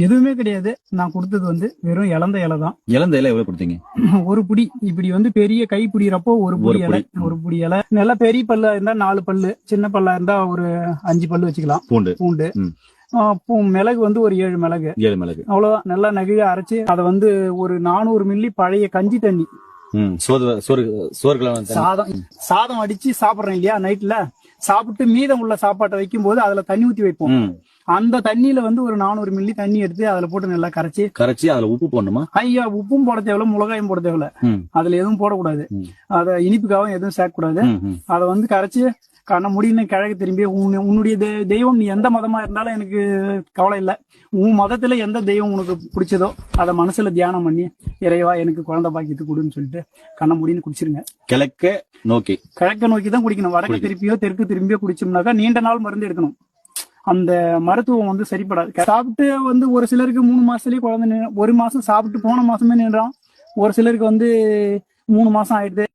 எதுவுமே கிடையாது. நான் கொடுத்தது வந்து வெறும் இலந்த இலை தான். இலந்த இலை எவ்வளவு கொடுத்தீங்க? ஒரு புடி இப்படி வந்து பெரிய கை பிடிக்கிறப்போ ஒரு புடி இலை, ஒரு புடி இலை. நல்லா பெரிய பல்லா இருந்தா 4 பல்லு, சின்ன பல்லா இருந்தா ஒரு 5 பல்லு வச்சுக்கலாம். பூண்டு மிளகு வந்து ஒரு 7 மிளகு, அவ்வளவுதான். நல்லா நெகிழ அரைச்சு அதை வந்து ஒரு 400 மில்லி பழைய கஞ்சி தண்ணி, சாதம் அடிச்சு சாப்பிடுறேன் இல்லையா, நைட்ல சாப்பிட்டு மீதம் உள்ள சாப்பாட்டை வைக்கும் போது அதுல தண்ணி ஊத்தி வைப்போம். அந்த தண்ணியில வந்து ஒரு 400 மில்லி தண்ணி எடுத்து அதுல போட்டு நல்லா கரைச்சி அதுல உப்பு போடணுமா? ஐயா, உப்பும் போட தேவையில்ல, மிளகாயும் போட தேவையில்ல. அதுல எதுவும் போடக்கூடாது. அத இனிப்புக்காகவும் எதுவும் சேர்க்கக்கூடாது. அதை வந்து கரைச்சி கண்ண முடின்னு கிழக்கு திரும்பி உன்னுடைய தெய்வம், நீ எந்த மதமா இருந்தாலும் எனக்கு கவலை இல்லை, உன் மதத்துல எந்த தெய்வம் உனக்கு பிடிச்சதோ அதை மனசுல தியானம் பண்ணி, இறைவா எனக்கு குழந்தை பாக்கியத்து கொடுன்னு சொல்லிட்டு கண்ண முடின்னு குடிச்சிருங்க. கிழக்க நோக்கி தான் குடிக்கணும். வடக்கு திருப்பியோ தெற்கு திரும்பியோ குடிச்சோம்னாக்கா நீண்ட நாள் மருந்து எடுக்கணும். அந்த மருத்துவம் வந்து சரிப்படாது. சாப்பிட்டு வந்து ஒரு சிலருக்கு 3 மாசத்துலயே குழந்தை 1 மாசம் சாப்பிட்டு போன மாசமே நின்றான். ஒரு சிலருக்கு வந்து 3 மாசம் ஆயிடுது.